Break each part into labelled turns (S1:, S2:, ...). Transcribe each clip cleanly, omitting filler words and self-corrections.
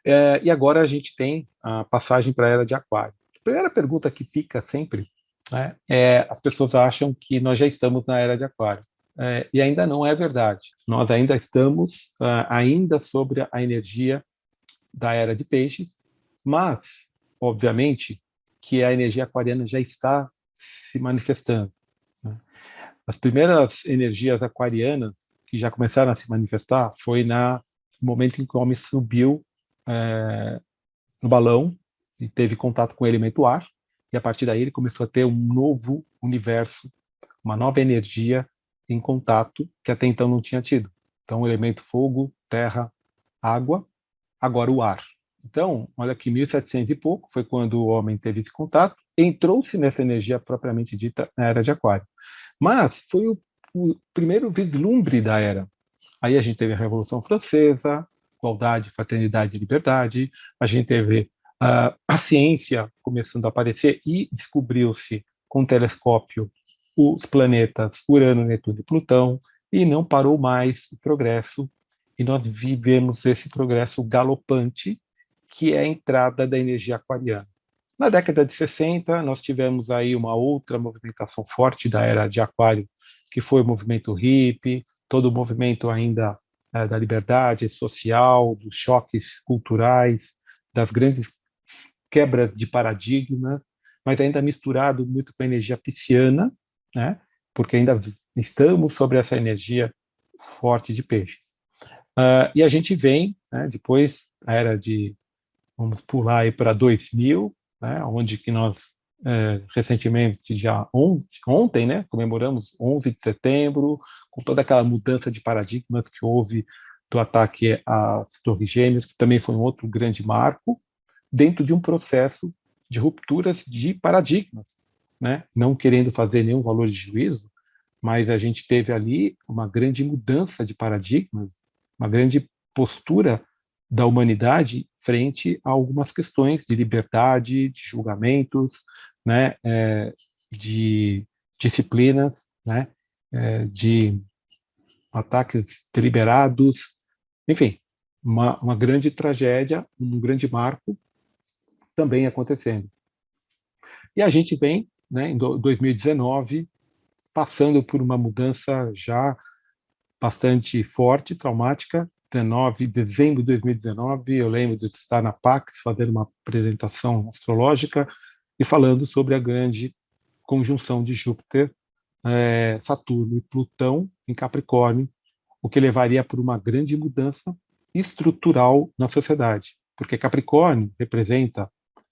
S1: E agora a gente tem a passagem para a Era de Aquário. A primeira pergunta que fica sempre, né, as pessoas acham que nós já estamos na Era de Aquário. E ainda não é verdade. Nós ainda estamos ainda sobre a energia da Era de Peixes, mas, obviamente, que a energia aquariana já está se manifestando, né? As primeiras energias aquarianas que já começaram a se manifestar foi no momento em que o homem subiu é, no balão e teve contato com o elemento ar, e a partir daí ele começou a ter um novo universo, uma nova energia em contato que até então não tinha tido. Então, o elemento fogo, terra, água, agora o ar. Então, olha que 1700 e pouco foi quando o homem teve esse contato, entrou-se nessa energia propriamente dita na Era de Aquário. Mas foi o primeiro vislumbre da era. Aí a gente teve a Revolução Francesa, igualdade, fraternidade e liberdade, a gente teve a ciência começando a aparecer e descobriu-se com o telescópio os planetas Urano, Netuno e Plutão, e não parou mais o progresso, e nós vivemos esse progresso galopante, que é a entrada da energia aquariana. Na década de 60, nós tivemos aí uma outra movimentação forte da era de Aquário, que foi o movimento hippie, todo o movimento ainda da liberdade social, dos choques culturais, das grandes quebras de paradigmas, mas ainda misturado muito com a energia pisciana, né? Porque ainda estamos sobre essa energia forte de peixes. E a gente vem, né, depois, a era de, vamos pular aí para 2000, né, onde que nós recentemente, já ontem, né, comemoramos 11 de setembro, com toda aquela mudança de paradigmas que houve do ataque às Torres Gêmeas, que também foi um outro grande marco, dentro de um processo de rupturas de paradigmas, né, não querendo fazer nenhum valor de juízo, mas a gente teve ali uma grande mudança de paradigmas, uma grande postura da humanidade frente a algumas questões de liberdade, de julgamentos, né, de disciplinas, né, de ataques deliberados, enfim, uma grande tragédia, um grande marco também acontecendo. E a gente vem, né, em 2019, passando por uma mudança já bastante forte, traumática. 19, dezembro de 2019, eu lembro de estar na PAX fazendo uma apresentação astrológica e falando sobre a grande conjunção de Júpiter, Saturno e Plutão em Capricórnio, o que levaria por uma grande mudança estrutural na sociedade, porque Capricórnio representa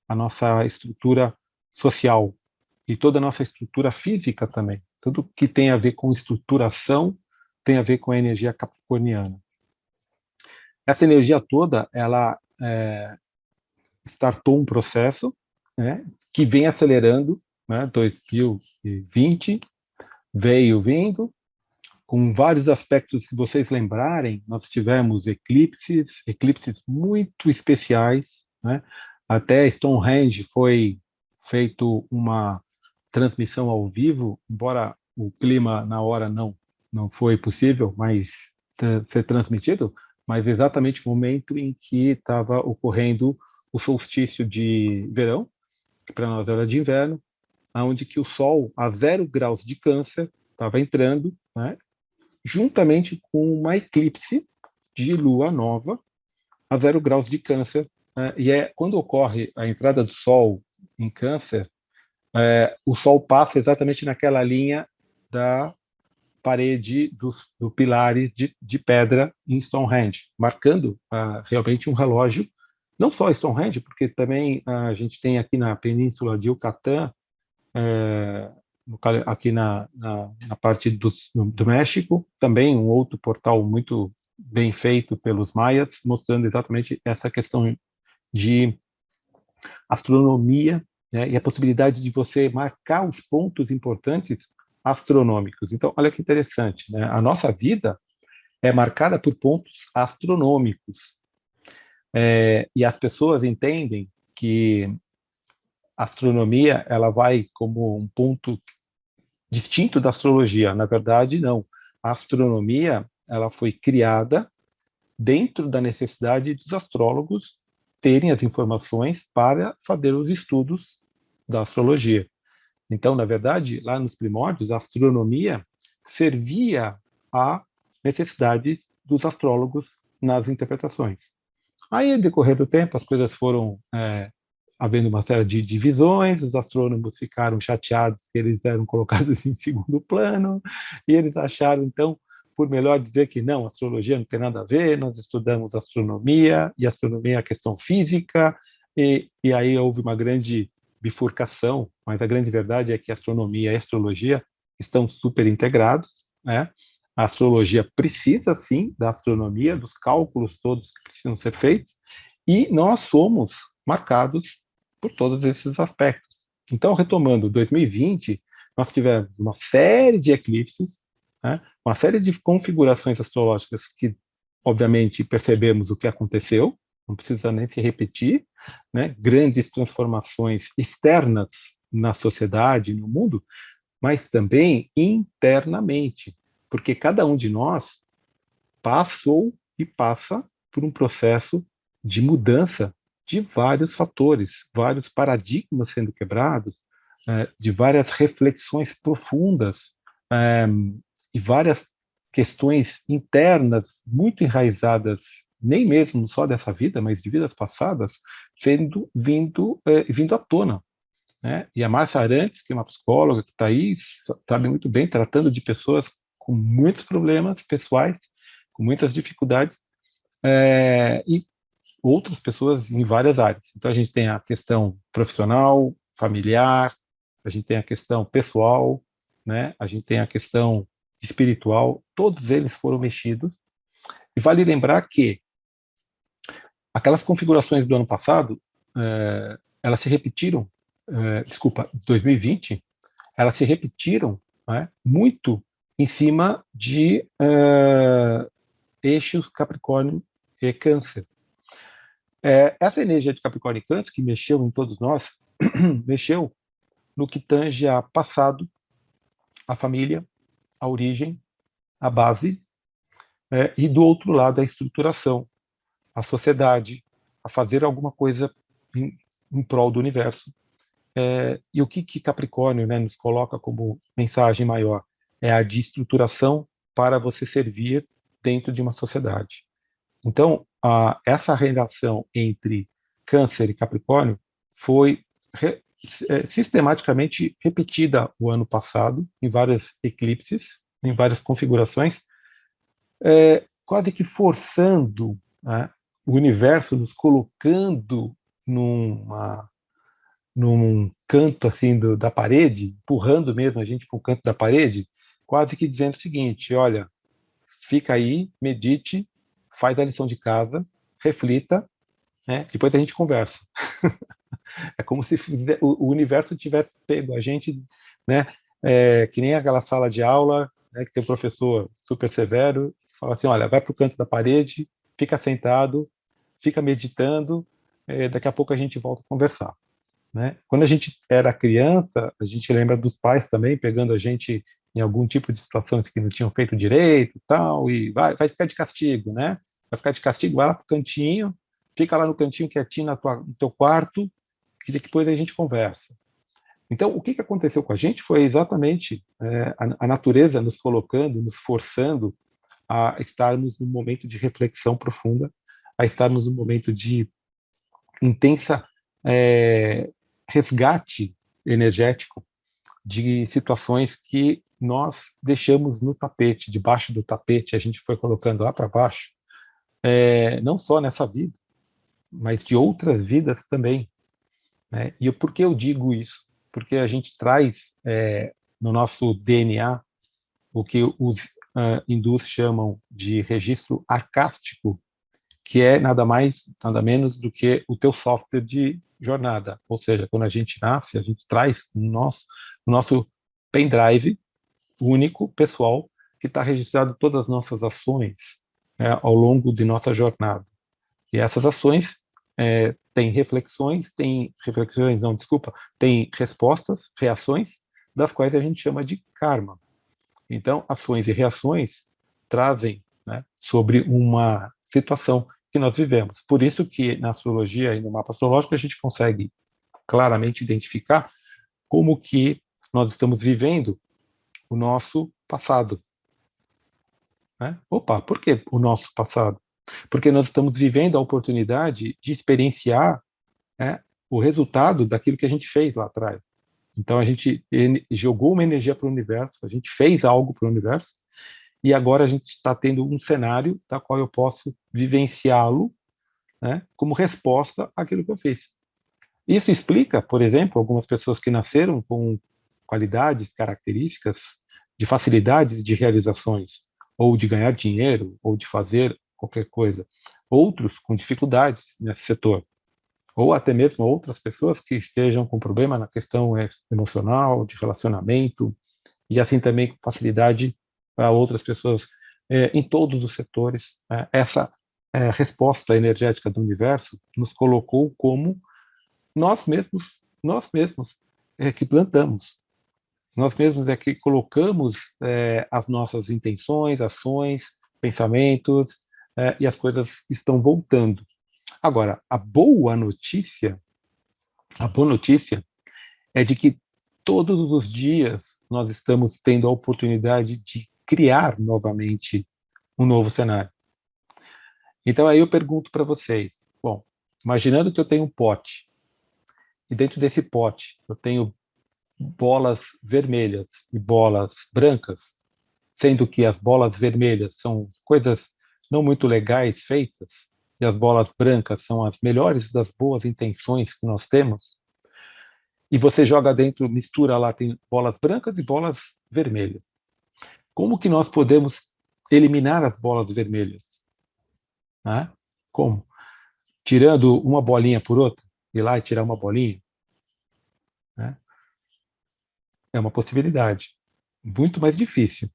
S1: a nossa estrutura social e toda a nossa estrutura física também. Tudo que tem a ver com estruturação tem a ver com a energia capricorniana. Essa energia toda, ela startou um processo, né, que vem acelerando, né, 2020, veio vindo, com vários aspectos, se vocês lembrarem, nós tivemos eclipses muito especiais, né? Até Stonehenge foi feito uma transmissão ao vivo, embora o clima na hora não foi possível, mas ser transmitido, mas exatamente o momento em que estava ocorrendo o solstício de verão, que para nós era de inverno, onde que o Sol, a 0 graus de Câncer, estava entrando, né, juntamente com uma eclipse de lua nova a 0 graus de Câncer. Né, e quando ocorre a entrada do Sol em Câncer, o Sol passa exatamente naquela linha da parede dos pilares de pedra em Stonehenge, marcando realmente um relógio, não só Stonehenge, porque também a gente tem aqui na península de Yucatán, é, aqui na parte do México, também um outro portal muito bem feito pelos maias, mostrando exatamente essa questão de astronomia, né, e a possibilidade de você marcar os pontos importantes astronômicos. Então, olha que interessante, né? A nossa vida é marcada por pontos astronômicos, e as pessoas entendem que a astronomia ela vai como um ponto distinto da astrologia. Na verdade, não. A astronomia ela foi criada dentro da necessidade dos astrólogos terem as informações para fazer os estudos da astrologia. Então, na verdade, lá nos primórdios, a astronomia servia à necessidade dos astrólogos nas interpretações. Aí, no decorrer do tempo, as coisas foram havendo uma série de divisões, os astrônomos ficaram chateados que eles eram colocados em segundo plano, e eles acharam, então, por melhor dizer que não, astrologia não tem nada a ver, nós estudamos astronomia, e astronomia é questão física, e aí houve uma grande bifurcação, mas a grande verdade é que astronomia e astrologia estão super integrados, né? A astrologia precisa, sim, da astronomia, dos cálculos todos que precisam ser feitos, e nós somos marcados por todos esses aspectos. Então, retomando 2020, nós tivemos uma série de eclipses, né? Uma série de configurações astrológicas que, obviamente, percebemos o que aconteceu, não precisa nem se repetir, né? Grandes transformações externas na sociedade, no mundo, mas também internamente, porque cada um de nós passou e passa por um processo de mudança de vários fatores, vários paradigmas sendo quebrados, de várias reflexões profundas, e várias questões internas muito enraizadas, nem mesmo só dessa vida, mas de vidas passadas, vindo à tona, né? E a Márcia Arantes, que é uma psicóloga que está aí, sabe muito bem, tratando de pessoas com muitos problemas pessoais, com muitas dificuldades, e outras pessoas em várias áreas. Então, a gente tem a questão profissional, familiar, a gente tem a questão pessoal, né? A gente tem a questão espiritual, todos eles foram mexidos. E vale lembrar que aquelas configurações do ano passado, elas se repetiram, 2020, elas se repetiram, né, muito em cima de eixos Capricórnio e Câncer. Essa energia de Capricórnio e Câncer, que mexeu em todos nós, mexeu no que tange a passado, a família, a origem, a base, e do outro lado a estruturação, a sociedade, a fazer alguma coisa em prol do universo. E o que Capricórnio, né, nos coloca como mensagem maior? É a de estruturação para você servir dentro de uma sociedade. Então, essa relação entre Câncer e Capricórnio foi sistematicamente repetida o ano passado, em vários eclipses, em várias configurações, quase que forçando, né, o universo, nos colocando num canto assim da parede, empurrando mesmo a gente para o canto da parede, quase que dizendo o seguinte: olha, fica aí, medite, faz a lição de casa, reflita, né? Depois a gente conversa. É como se o universo tivesse pego a gente, né? Que nem aquela sala de aula, né, que tem um professor super severo, que fala assim: olha, vai para o canto da parede, fica sentado, fica meditando, daqui a pouco a gente volta a conversar. Né? Quando a gente era criança, a gente lembra dos pais também pegando a gente em algum tipo de situações que não tinham feito direito, tal, e vai ficar de castigo, né? Vai ficar de castigo, vai lá pro cantinho, fica lá no cantinho quietinho no teu quarto, que depois a gente conversa. Então, o que aconteceu com a gente foi exatamente a natureza nos colocando, nos forçando a estarmos num momento de reflexão profunda, a estarmos num momento de intensa resgate energético de situações que nós deixamos no tapete, debaixo do tapete, a gente foi colocando lá para baixo, não só nessa vida, mas de outras vidas também. Né? E por que eu digo isso? Porque a gente traz no nosso DNA o que os hindus chamam de registro arcástico, que é nada mais, nada menos do que o teu software de jornada. Ou seja, quando a gente nasce, a gente traz no nosso pendrive único, pessoal, que está registrado todas as nossas ações ao longo de nossa jornada. E essas ações têm reflexões, não, desculpa, têm respostas, reações, das quais a gente chama de karma. Então, ações e reações trazem, né, sobre uma situação que nós vivemos. Por isso que na astrologia e no mapa astrológico a gente consegue claramente identificar como que nós estamos vivendo o nosso passado. Né? Opa, por que o nosso passado? Porque nós estamos vivendo a oportunidade de experienciar, né, o resultado daquilo que a gente fez lá atrás. Então a gente jogou uma energia para o universo, a gente fez algo para o universo, e agora a gente está tendo um cenário da qual eu posso vivenciá-lo, né, como resposta àquilo que eu fiz. Isso explica, por exemplo, algumas pessoas que nasceram com qualidades, características de facilidades de realizações, ou de ganhar dinheiro, ou de fazer qualquer coisa. Outros com dificuldades nesse setor, ou até mesmo outras pessoas que estejam com problema na questão emocional, de relacionamento, e assim também com facilidade para outras pessoas em todos os setores. Essa resposta energética do universo nos colocou como nós mesmos é que plantamos, nós mesmos é que colocamos as nossas intenções, ações, pensamentos, e as coisas estão voltando. Agora, a boa notícia é de que todos os dias nós estamos tendo a oportunidade de criar novamente um novo cenário. Então aí eu pergunto para vocês, bom, imaginando que eu tenho um pote, e dentro desse pote eu tenho bolas vermelhas e bolas brancas, sendo que as bolas vermelhas são coisas não muito legais feitas, e as bolas brancas são as melhores das boas intenções que nós temos, e você joga dentro, mistura lá, tem bolas brancas e bolas vermelhas. Como que nós podemos eliminar as bolas vermelhas? Né? Como? Tirando uma bolinha por outra, ir lá e tirar uma bolinha? Né? É uma possibilidade. Muito mais difícil,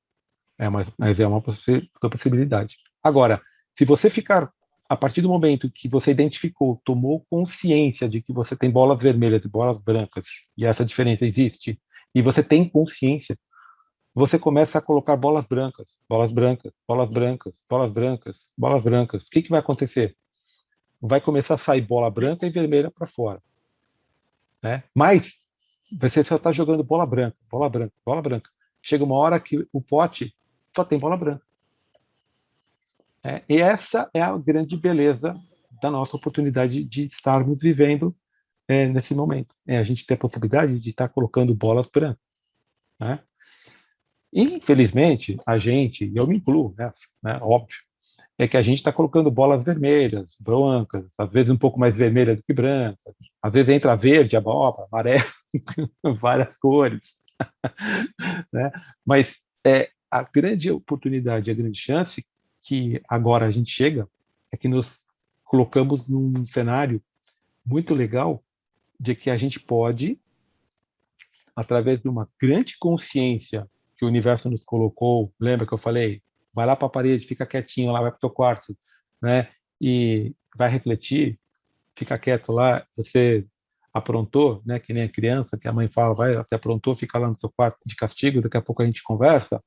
S1: mas é uma possibilidade. Agora, se você ficar, a partir do momento que você identificou, tomou consciência de que você tem bolas vermelhas e bolas brancas, e essa diferença existe, e você tem consciência, você começa a colocar bolas brancas, bolas brancas, bolas brancas, bolas brancas, bolas brancas. O que vai acontecer? Vai começar a sair bola branca e vermelha para fora. Né? Mas você só está jogando bola branca, bola branca, bola branca. Chega uma hora que o pote só tem bola branca. E essa é a grande beleza da nossa oportunidade de estarmos vivendo nesse momento. A gente ter a possibilidade de estar colocando bolas brancas. Né? Infelizmente, a gente, e eu me incluo nessa, né, óbvio, é que a gente está colocando bolas vermelhas, brancas, às vezes um pouco mais vermelha do que branca, às vezes entra verde, abóbora, amarelo, várias cores. Né? Mas a grande oportunidade, a grande chance que agora a gente chega é que nos colocamos num cenário muito legal de que a gente pode, através de uma grande consciência que o universo nos colocou, lembra que eu falei? Vai lá para a parede, fica quietinho lá, vai para o teu quarto, né? E vai refletir, fica quieto lá, você aprontou, né? Que nem a criança, que a mãe fala, vai, você aprontou, fica lá no teu quarto de castigo, daqui a pouco a gente conversa.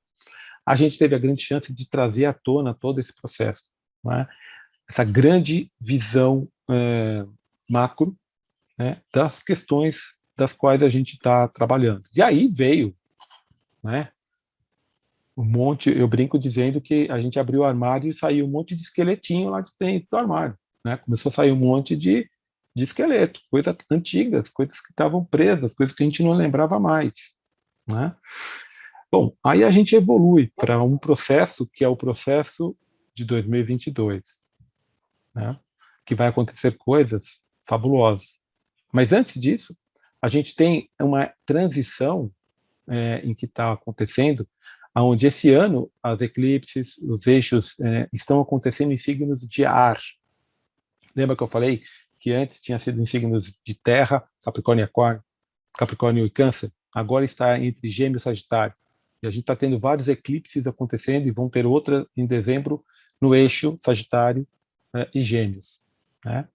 S1: A gente teve a grande chance de trazer à tona todo esse processo, né? Essa grande visão macro, né, das questões das quais a gente está trabalhando. E aí veio, né, um monte, eu brinco dizendo que a gente abriu o armário e saiu um monte de esqueletinho lá de dentro do armário. Né? Começou a sair um monte de esqueleto, coisas antigas, coisas que estavam presas, coisas que a gente não lembrava mais. Né? Bom, aí a gente evolui para um processo que é o processo de 2022, né? Que vai acontecer coisas fabulosas. Mas antes disso, a gente tem uma transição em que está acontecendo, onde esse ano as eclipses, os eixos estão acontecendo em signos de ar. Lembra que eu falei que antes tinha sido em signos de terra, Capricórnio e Aquário, Capricórnio e Câncer, agora está entre Gêmeos e Sagitário. E a gente está tendo vários eclipses acontecendo e vão ter outra em dezembro no eixo Sagitário e Gêmeos. Né?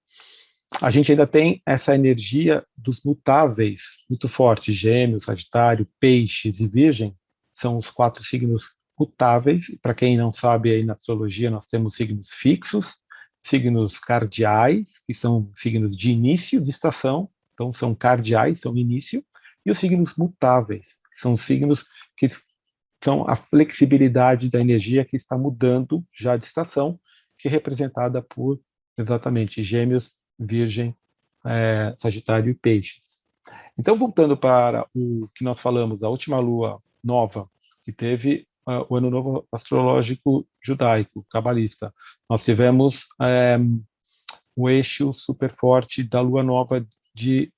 S1: A gente ainda tem essa energia dos mutáveis muito forte. Gêmeos, Sagitário, Peixes e Virgem são os 4 signos mutáveis. Para quem não sabe, aí na astrologia nós temos signos fixos signos cardeais, que são signos de início de estação, então são cardeais, são início, e os signos mutáveis, que são signos que são a flexibilidade da energia que está mudando já de estação, que é representada por exatamente Gêmeos, Virgem, Sagitário e Peixes. Então, voltando para o que nós falamos, a última lua nova, que teve o ano novo astrológico judaico, cabalista, nós tivemos um eixo super forte da lua nova de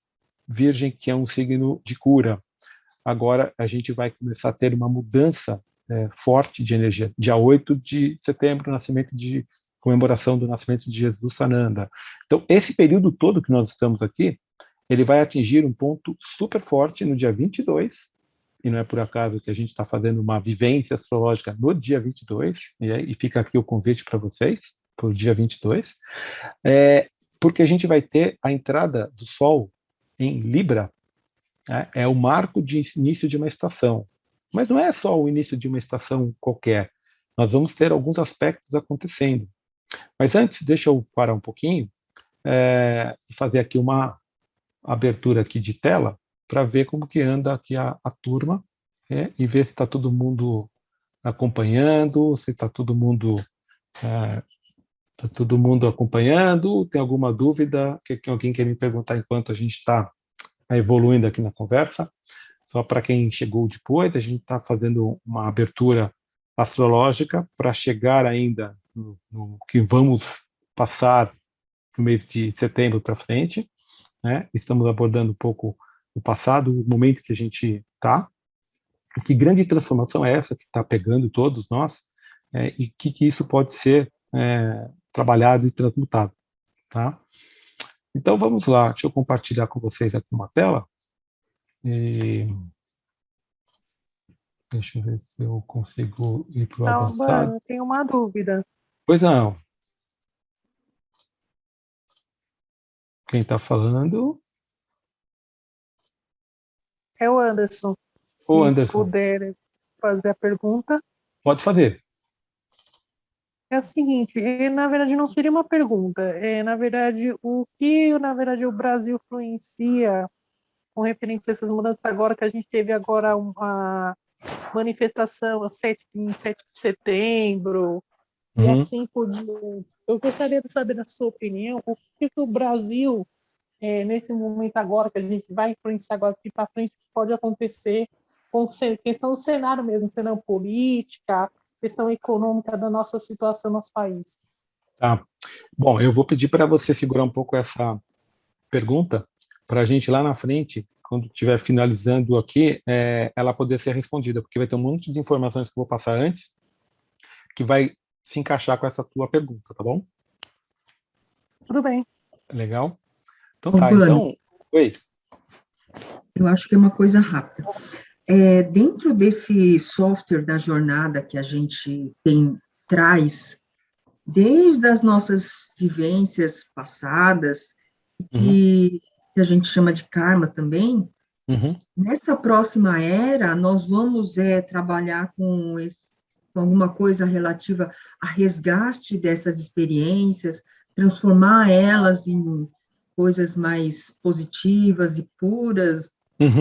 S1: Virgem, que é um signo de cura. Agora a gente vai começar a ter uma mudança forte de energia. Dia 8 de setembro, nascimento de comemoração do nascimento de Jesus Sananda. Então, esse período todo que nós estamos aqui, ele vai atingir um ponto super forte no dia 22, e não é por acaso que a gente está fazendo uma vivência astrológica no dia 22, e fica aqui o convite para vocês, para o dia 22, porque a gente vai ter a entrada do Sol em Libra, é o marco de início de uma estação. Mas não é só o início de uma estação qualquer. Nós vamos ter alguns aspectos acontecendo. Mas antes, deixa eu parar um pouquinho e fazer aqui uma abertura aqui de tela para ver como que anda aqui a turma e ver se está todo mundo acompanhando, se está todo mundo acompanhando. Tem alguma dúvida que alguém quer me perguntar enquanto a gente está evoluindo aqui na conversa? Só para quem chegou depois, a gente está fazendo uma abertura astrológica para chegar ainda no que vamos passar no mês de setembro para frente, né? Estamos abordando um pouco o passado, o momento que a gente está. Que grande transformação é essa que está pegando todos nós, e que isso pode ser trabalhado e transmutado, tá? Então vamos lá, deixa eu compartilhar com vocês aqui uma tela. E deixa eu ver se eu consigo ir para o avançado.
S2: Eu tenho uma dúvida.
S1: Pois não. Quem está falando?
S2: É o Anderson.
S1: Ô,
S2: Se
S1: Anderson,
S2: puder fazer a pergunta.
S1: pode fazer.
S2: É o seguinte, na verdade não seria uma pergunta, na verdade o que na verdade o Brasil influencia com referente a essas mudanças agora que a gente teve agora uma manifestação em 7 de setembro e
S1: Uhum.
S2: assim por diante. Eu gostaria de saber da sua opinião, o que o Brasil, nesse momento agora que a gente vai influenciar agora aqui para frente, pode acontecer com questão do cenário mesmo, cenário política, questão econômica da nossa situação no nosso país.
S1: Tá. Bom, eu vou pedir para você segurar um pouco essa pergunta para a gente lá na frente, quando estiver finalizando aqui, ela poder ser respondida, porque vai ter um monte de informações que eu vou passar antes que vai se encaixar com essa tua pergunta, tá bom?
S2: Tudo bem.
S1: Legal? Então tá,
S3: Urbano,
S1: então... Oi.
S3: eu acho que é uma coisa rápida. Dentro desse software da jornada que a gente traz, desde as nossas vivências passadas, que a gente chama de karma também, nessa próxima era, nós vamos trabalhar com alguma coisa relativa a resgate dessas experiências, transformar elas em coisas mais positivas e puras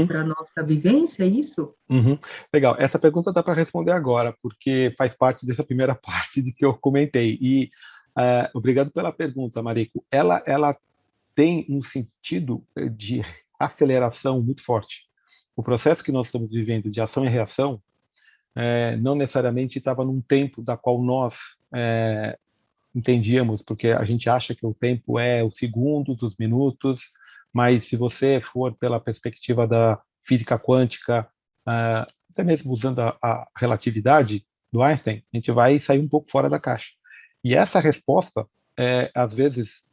S3: para a nossa vivência, é isso?
S1: Legal. Essa pergunta dá para responder agora, porque faz parte dessa primeira parte de que eu comentei. E obrigado pela pergunta, Marico. Ela tem um sentido de aceleração muito forte. O processo que nós estamos vivendo de ação e reação não necessariamente estava num tempo da qual nós entendíamos, porque a gente acha que o tempo é o segundo dos minutos, mas se você for pela perspectiva da física quântica, até mesmo usando a relatividade do Einstein, a gente vai sair um pouco fora da caixa. E essa resposta, às vezes,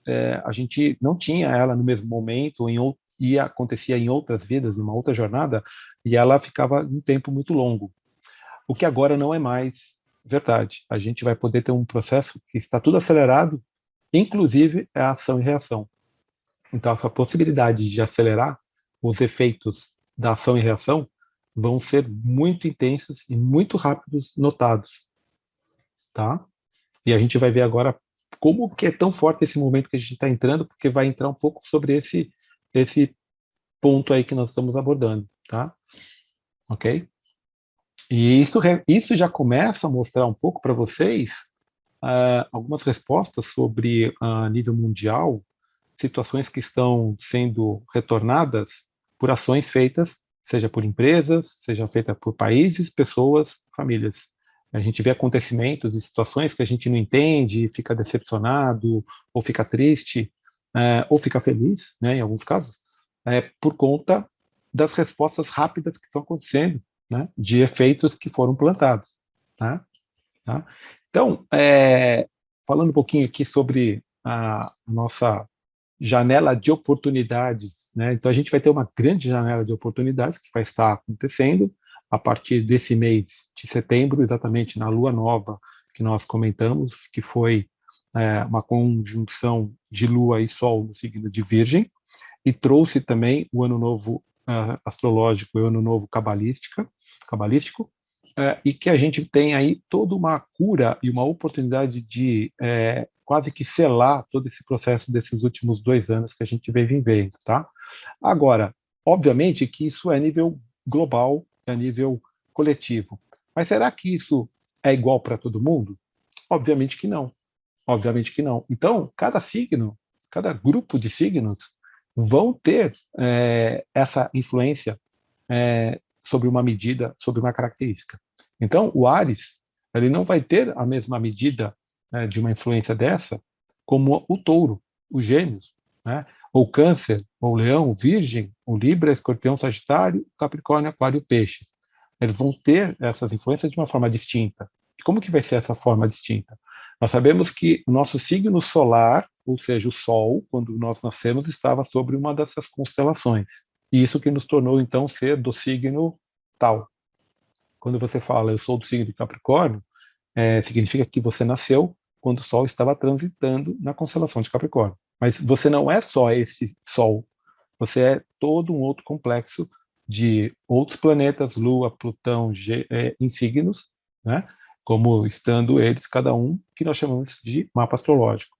S1: a gente não tinha ela no mesmo momento, e acontecia em outras vidas, numa outra jornada, e ela ficava um tempo muito longo. O que agora não é mais verdade. A gente vai poder ter um processo que está tudo acelerado, inclusive a ação e reação. Então, essa possibilidade de acelerar os efeitos da ação e reação vão ser muito intensos e muito rápidos notados, tá? E a gente vai ver agora como que é tão forte esse momento que a gente está entrando, porque vai entrar um pouco sobre esse ponto aí que nós estamos abordando, tá? Ok? E isso já começa a mostrar um pouco para vocês algumas respostas sobre, a nível mundial, situações que estão sendo retornadas por ações feitas, seja por empresas, seja feita por países, pessoas, famílias. A gente vê acontecimentos e situações que a gente não entende, fica decepcionado, ou fica triste, ou fica feliz, né, em alguns casos, por conta das respostas rápidas que estão acontecendo, né, de efeitos que foram plantados. Tá? Tá? Então, falando um pouquinho aqui sobre a nossa janela de oportunidades, né? Então a gente vai ter uma grande janela de oportunidades que vai estar acontecendo a partir desse mês de setembro, exatamente na lua nova que nós comentamos, que foi uma conjunção de lua e sol no signo de Virgem, e trouxe também o ano novo astrológico e o ano novo cabalístico, e que a gente tem aí toda uma cura e uma oportunidade de quase que selar todo esse processo desses últimos 2 anos que a gente vem vivendo, tá? Agora, obviamente que isso é a nível global, é a nível coletivo. Mas será que isso é igual para todo mundo? Obviamente que não. Obviamente que não. Então, cada signo, cada grupo de signos vão ter essa influência sobre uma medida, sobre uma característica. Então, o Áries, ele não vai ter a mesma medida de uma influência dessa como o Touro, os Gêmeos, né? Ou Câncer, ou Leão, Virgem, o Libra, Escorpião, Sagitário, Capricórnio, Aquário, Peixe. Eles vão ter essas influências de uma forma distinta. E como que vai ser essa forma distinta? Nós sabemos que o nosso signo solar, ou seja, o Sol, quando nós nascemos, estava sobre uma dessas constelações. E isso que nos tornou, então, ser do signo tal. Quando você fala, eu sou do signo de Capricórnio, significa que você nasceu quando o Sol estava transitando na constelação de Capricórnio. Mas você não é só esse Sol, você é todo um outro complexo de outros planetas, Lua, Plutão, em signos, né? Como estando eles, cada um, que nós chamamos de mapa astrológico.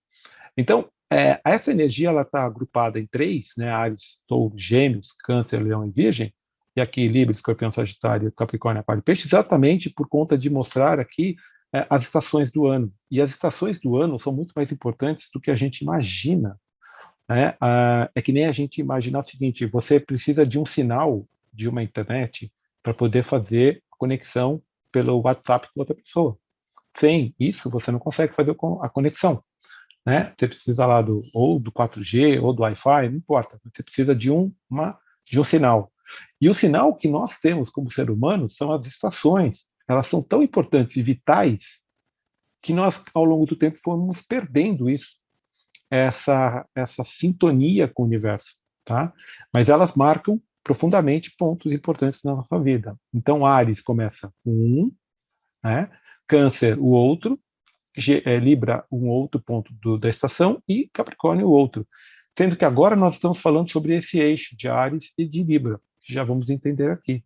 S1: Então, essa energia ela está agrupada em 3, né? Áries, Touro, Gêmeos, Câncer, Leão e Virgem, e aqui Libra, Escorpião, Sagitário, Capricórnio, Aquário e Peixe, exatamente por conta de mostrar aqui as estações do ano. E as estações do ano são muito mais importantes do que a gente imagina. Né? É que nem a gente imaginar o seguinte: você precisa de um sinal de uma internet para poder fazer a conexão pelo WhatsApp com outra pessoa. Sem isso, você não consegue fazer a conexão. Né? Você precisa lá ou do 4G ou do Wi-Fi, não importa. Você precisa de um sinal. E o sinal que nós temos como ser humano são as estações. Elas são tão importantes e vitais que nós, ao longo do tempo, fomos perdendo isso, essa sintonia com o universo. Tá? Mas elas marcam profundamente pontos importantes na nossa vida. Então, Áries começa com um, né? Câncer, o outro, Libra, um outro ponto da estação, e Capricórnio, o outro. Sendo que agora nós estamos falando sobre esse eixo de Áries e de Libra, que já vamos entender aqui.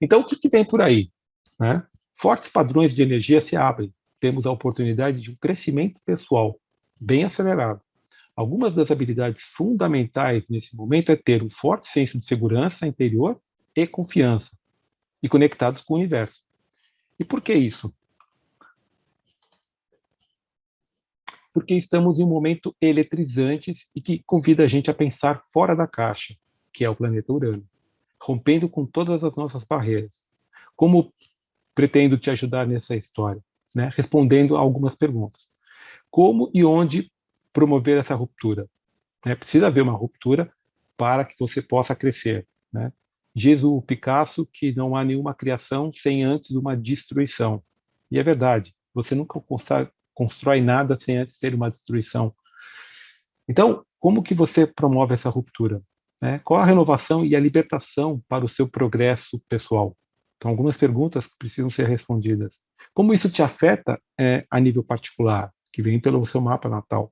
S1: Então, o que vem por aí? Né? Fortes padrões de energia se abrem. Temos a oportunidade de um crescimento pessoal bem acelerado. Algumas das habilidades fundamentais nesse momento é ter um forte senso de segurança interior e confiança, e conectados com o universo. E por que isso? Porque estamos em um momento eletrizante e que convida a gente a pensar fora da caixa, que é o planeta Urano, rompendo com todas as nossas barreiras. Como pretendo te ajudar nessa história? Né? Respondendo a algumas perguntas. Como e onde promover essa ruptura? Precisa haver uma ruptura para que você possa crescer. Né? Diz o Picasso que não há nenhuma criação sem antes uma destruição. E é verdade, você nunca constrói nada sem antes ter uma destruição. Então, como que você promove essa ruptura? Qual a renovação e a libertação para o seu progresso pessoal? São algumas perguntas que precisam ser respondidas. Como isso te afeta a nível particular, que vem pelo seu mapa natal?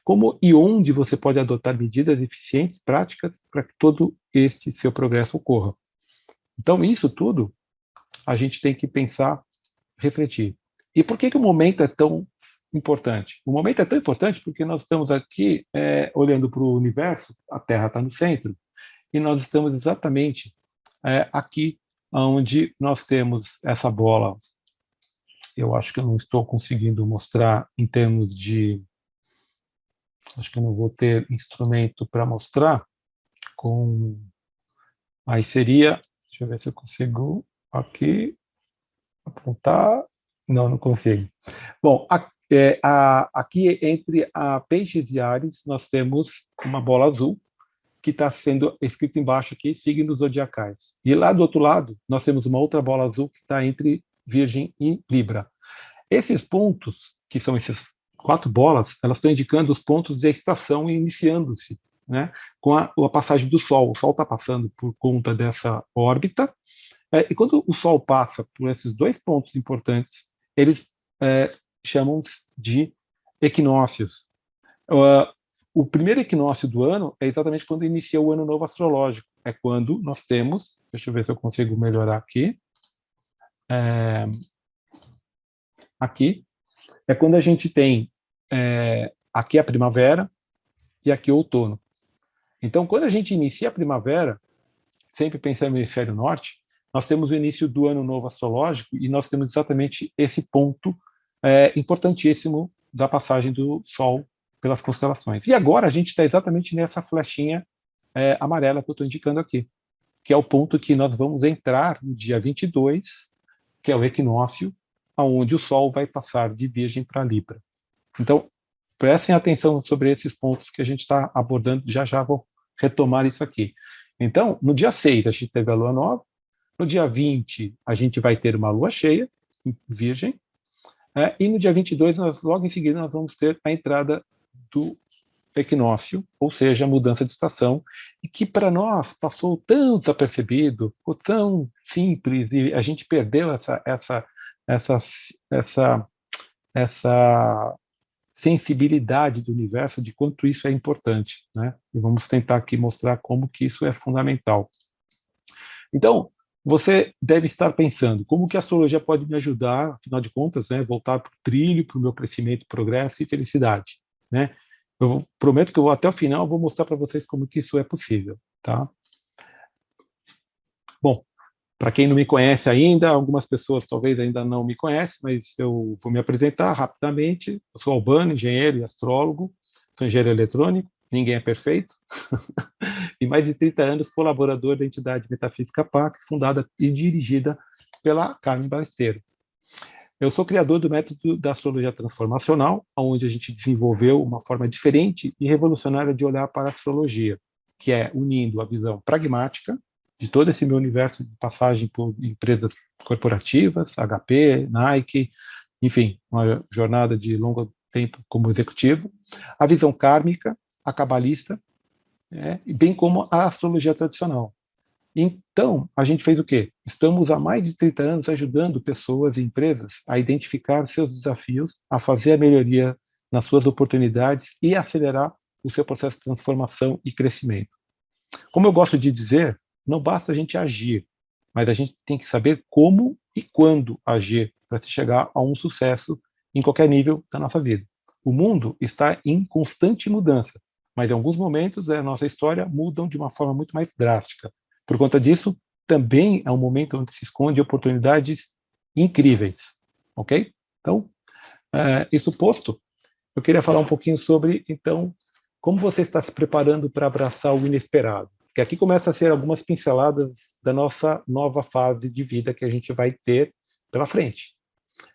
S1: Como e onde você pode adotar medidas eficientes, práticas, para que todo este seu progresso ocorra? Então, isso tudo a gente tem que pensar, refletir. E por que o momento é tão importante? O momento é tão importante porque nós estamos aqui olhando para o universo, a Terra está no centro, e nós estamos exatamente aqui onde nós temos essa bola. Eu acho que eu não estou conseguindo mostrar em termos de... Acho que eu não vou ter instrumento para mostrar. Aí seria... Deixa eu ver se eu consigo aqui apontar. Não consigo. Bom, aqui entre a Peixes e Áries, nós temos uma bola azul, que está sendo escrito embaixo aqui, signos zodiacais. E lá do outro lado, nós temos uma outra bola azul que está entre Virgem e Libra. Esses pontos, que são esses 4 bolas, elas estão indicando os pontos da estação iniciando-se, né, com a passagem do Sol. O Sol está passando por conta dessa órbita, e quando o Sol passa por esses 2 pontos importantes, eles chamam de equinócios. O primeiro equinócio do ano é exatamente quando inicia o ano novo astrológico. É quando nós temos, deixa eu ver se eu consigo melhorar aqui, aqui, é quando a gente tem aqui a primavera e aqui o outono. Então, quando a gente inicia a primavera, sempre pensando no hemisfério norte, nós temos o início do ano novo astrológico e nós temos exatamente esse ponto importantíssimo da passagem do Sol pelas constelações. E agora a gente está exatamente nessa flechinha amarela que eu estou indicando aqui, que é o ponto que nós vamos entrar no dia 22, que é o equinócio, onde o Sol vai passar de Virgem para Libra. Então, prestem atenção sobre esses pontos que a gente está abordando, já vou retomar isso aqui. Então, no dia 6, a gente teve a Lua Nova, no dia 20, a gente vai ter uma Lua cheia, em Virgem, e no dia 22, logo em seguida, nós vamos ter a entrada do equinócio, ou seja, a mudança de estação, e que para nós passou tão desapercebido, ficou tão simples, e a gente perdeu essa sensibilidade do universo de quanto isso é importante, né? E vamos tentar aqui mostrar como que isso é fundamental. Então, você deve estar pensando, como que a astrologia pode me ajudar, afinal de contas, né, voltar para o trilho, para o meu crescimento, progresso e felicidade, né? Eu prometo que eu vou até o final, vou mostrar para vocês como que isso é possível, tá? Bom, para quem não me conhece ainda, algumas pessoas talvez ainda não me conhecem, mas eu vou me apresentar rapidamente. Eu sou Albano, engenheiro e astrólogo, sou engenheiro eletrônico, ninguém é perfeito, e mais de 30 anos colaborador da entidade Metafísica Pax, fundada e dirigida pela Carmen Balesteiro. Eu sou criador do método da astrologia transformacional, onde a gente desenvolveu uma forma diferente e revolucionária de olhar para a astrologia, que é unindo a visão pragmática de todo esse meu universo de passagem por empresas corporativas, HP, Nike, enfim, uma jornada de longo tempo como executivo, a visão kármica, a cabalista, bem como a astrologia tradicional. Então, a gente fez o quê? Estamos há mais de 30 anos ajudando pessoas e empresas a identificar seus desafios, a fazer a melhoria nas suas oportunidades e acelerar o seu processo de transformação e crescimento. Como eu gosto de dizer, não basta a gente agir, mas a gente tem que saber como e quando agir para se chegar a um sucesso em qualquer nível da nossa vida. O mundo está em constante mudança, mas em alguns momentos a nossa história muda de uma forma muito mais drástica. Por conta disso, também é um momento onde se esconde oportunidades incríveis, ok? Então, isso posto, eu queria falar um pouquinho sobre, então, como você está se preparando para abraçar o inesperado. Que aqui começa a ser algumas pinceladas da nossa nova fase de vida que a gente vai ter pela frente.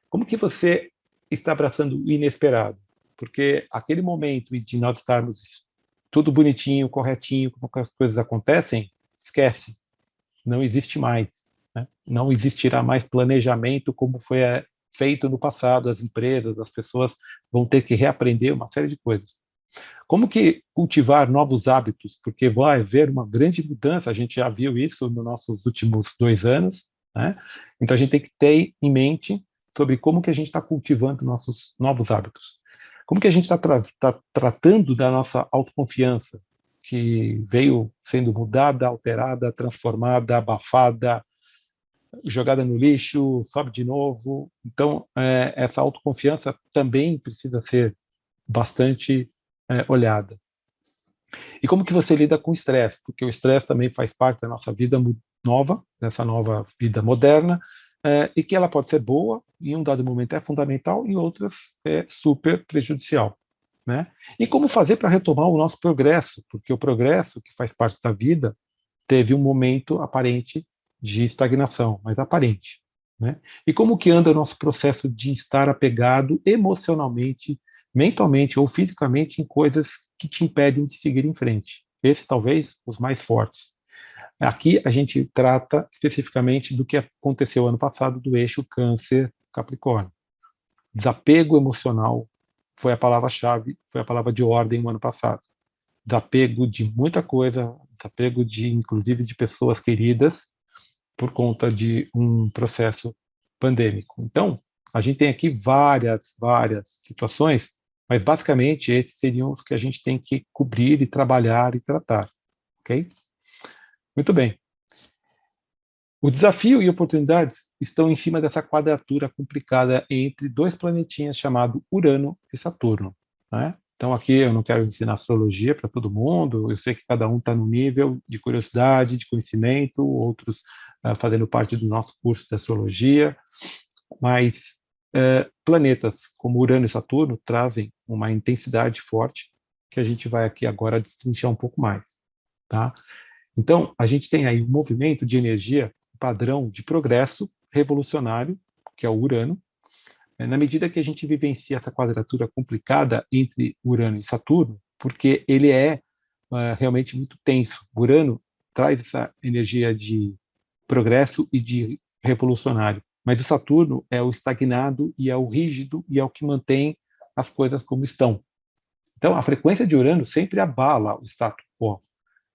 S1: Como que você está abraçando o inesperado? Porque aquele momento de nós estarmos tudo bonitinho, corretinho, como as coisas acontecem, esquece, não existe mais, né? Não existirá mais planejamento como foi feito no passado, as empresas, as pessoas vão ter que reaprender uma série de coisas. Como que cultivar novos hábitos? Porque vai haver uma grande mudança, a gente já viu isso nos nossos últimos 2 anos, né? Então a gente tem que ter em mente sobre como que a gente está cultivando nossos novos hábitos. Como que a gente está tratando da nossa autoconfiança, que veio sendo mudada, alterada, transformada, abafada, jogada no lixo, sobe de novo. Então, essa autoconfiança também precisa ser bastante olhada. E como que você lida com o estresse? Porque o estresse também faz parte da nossa vida nova, dessa nova vida moderna, e que ela pode ser boa, em um dado momento é fundamental, em outras é super prejudicial. Né? E como fazer para retomar o nosso progresso? Porque o progresso, que faz parte da vida, teve um momento aparente de estagnação, mas aparente. Né? E como que anda o nosso processo de estar apegado emocionalmente, mentalmente ou fisicamente em coisas que te impedem de seguir em frente? Esses, talvez, os mais fortes. Aqui a gente trata especificamente do que aconteceu ano passado do eixo Câncer-Capricórnio. Desapego emocional foi a palavra-chave, foi a palavra de ordem no ano passado. Desapego de muita coisa, desapego inclusive de pessoas queridas, por conta de um processo pandêmico. Então, a gente tem aqui várias situações, mas basicamente esses seriam os que a gente tem que cobrir e trabalhar e tratar, ok? Muito bem. O desafio e oportunidades estão em cima dessa quadratura complicada entre dois planetinhas chamados Urano e Saturno. Né? Então, aqui eu não quero ensinar astrologia para todo mundo, eu sei que cada um está no nível de curiosidade, de conhecimento, outros fazendo parte do nosso curso de astrologia, mas planetas como Urano e Saturno trazem uma intensidade forte que a gente vai aqui agora destrinchar um pouco mais. Tá? Então, a gente tem aí um movimento de energia padrão de progresso revolucionário, que é o Urano, na medida que a gente vivencia essa quadratura complicada entre Urano e Saturno, porque ele é realmente muito tenso. Urano traz essa energia de progresso e de revolucionário, mas o Saturno é o estagnado e é o rígido e é o que mantém as coisas como estão. Então, a frequência de Urano sempre abala o status quo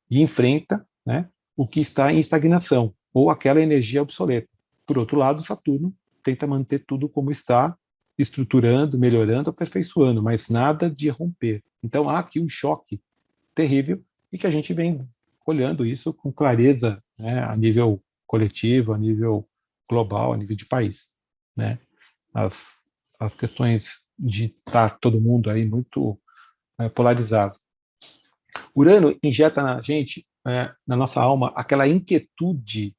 S1: e enfrenta, né, o que está em estagnação, ou aquela energia obsoleta. Por outro lado, Saturno tenta manter tudo como está, estruturando, melhorando, aperfeiçoando, mas nada de romper. Então há aqui um choque terrível e que a gente vem olhando isso com clareza, né, a nível coletivo, a nível global, a nível de país. Né? As questões de estar todo mundo aí muito polarizado. Urano injeta na gente, na nossa alma, aquela inquietude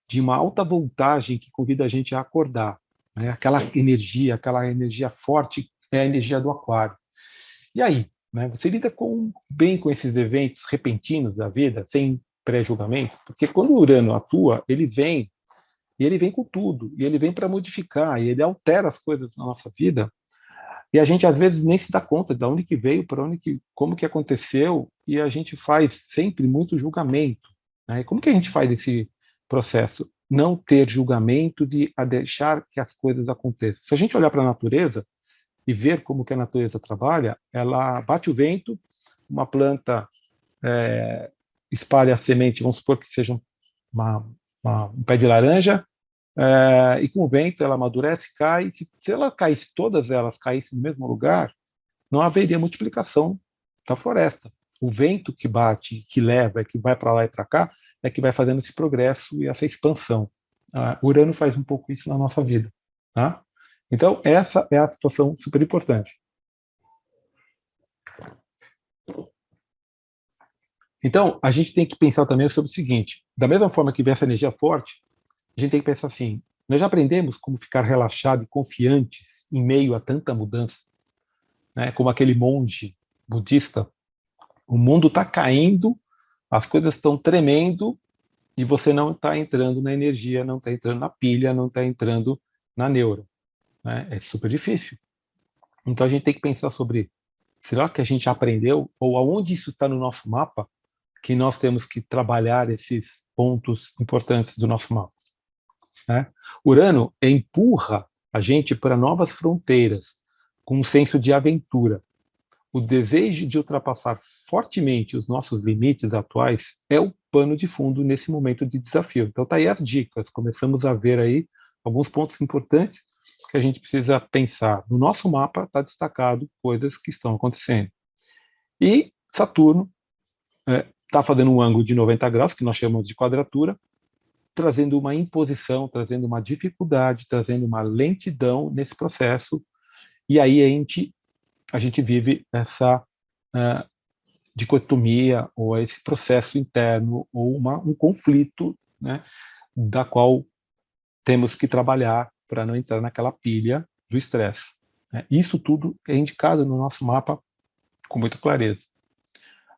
S1: de uma alta voltagem que convida a gente a acordar. Né? Aquela energia forte é a energia do aquário. E aí, né, você lida bem com esses eventos repentinos da vida, sem pré-julgamento? Porque quando o Urano atua, ele vem, e ele vem com tudo, e ele vem para modificar, e ele altera as coisas na nossa vida, e a gente às vezes nem se dá conta de onde que veio, como que aconteceu, e a gente faz sempre muito julgamento. Né? E como que a gente faz esse processo? Não ter julgamento a deixar que as coisas aconteçam. Se a gente olhar para a natureza e ver como que a natureza trabalha, ela bate o vento, uma planta espalha a semente, vamos supor que seja um pé de laranja, e com o vento ela amadurece, cai. Se ela caísse, todas elas caíssem no mesmo lugar, não haveria multiplicação da floresta. O vento que bate, que leva, que vai para lá e para cá, é que vai fazendo esse progresso e essa expansão. Urano faz um pouco isso na nossa vida. Tá? Então, essa é a situação super importante. Então, a gente tem que pensar também sobre o seguinte: da mesma forma que vem essa energia forte, a gente tem que pensar assim: nós já aprendemos como ficar relaxados e confiantes em meio a tanta mudança, né? Como aquele monge budista. O mundo está caindo, as coisas estão tremendo e você não está entrando na energia, não está entrando na pilha, não está entrando na neuro. Né? É super difícil. Então a gente tem que pensar sobre: será que a gente aprendeu, ou aonde isso está no nosso mapa, que nós temos que trabalhar esses pontos importantes do nosso mapa? Né? Urano empurra a gente para novas fronteiras, com um senso de aventura. O desejo de ultrapassar fortemente os nossos limites atuais é o pano de fundo nesse momento de desafio. Então tá aí as dicas, começamos a ver aí alguns pontos importantes que a gente precisa pensar. No nosso mapa está destacado coisas que estão acontecendo. E Saturno está fazendo um ângulo de 90 graus, que nós chamamos de quadratura, trazendo uma imposição, trazendo uma dificuldade, trazendo uma lentidão nesse processo, e aí a gente vive essa dicotomia, ou esse processo interno, ou um conflito, né, da qual temos que trabalhar para não entrar naquela pilha do estresse. Né? Isso tudo é indicado no nosso mapa com muita clareza.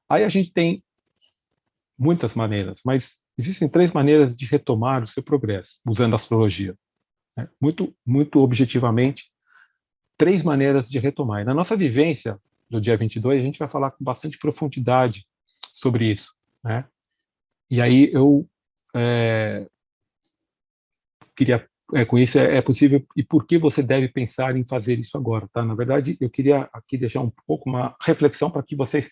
S1: Aí a gente tem muitas maneiras, mas existem 3 maneiras de retomar o seu progresso, usando a astrologia. Né? Muito objetivamente, 3 maneiras de retomar. E na nossa vivência do dia 22, a gente vai falar com bastante profundidade sobre isso. Né? E aí eu queria, com isso é possível, e por que você deve pensar em fazer isso agora, tá? Na verdade, eu queria aqui deixar um pouco uma reflexão para que vocês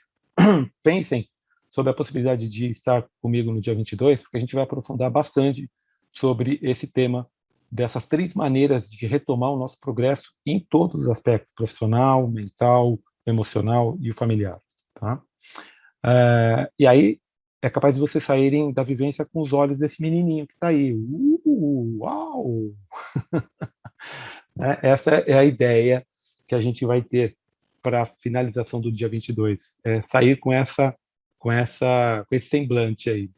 S1: pensem sobre a possibilidade de estar comigo no dia 22, porque a gente vai aprofundar bastante sobre esse tema dessas 3 maneiras de retomar o nosso progresso em todos os aspectos, profissional, mental, emocional e o familiar, tá? E aí é capaz de vocês saírem da vivência com os olhos desse menininho que está aí. Uau! Essa é a ideia que a gente vai ter para a finalização do dia 22. Sair com esse semblante aí.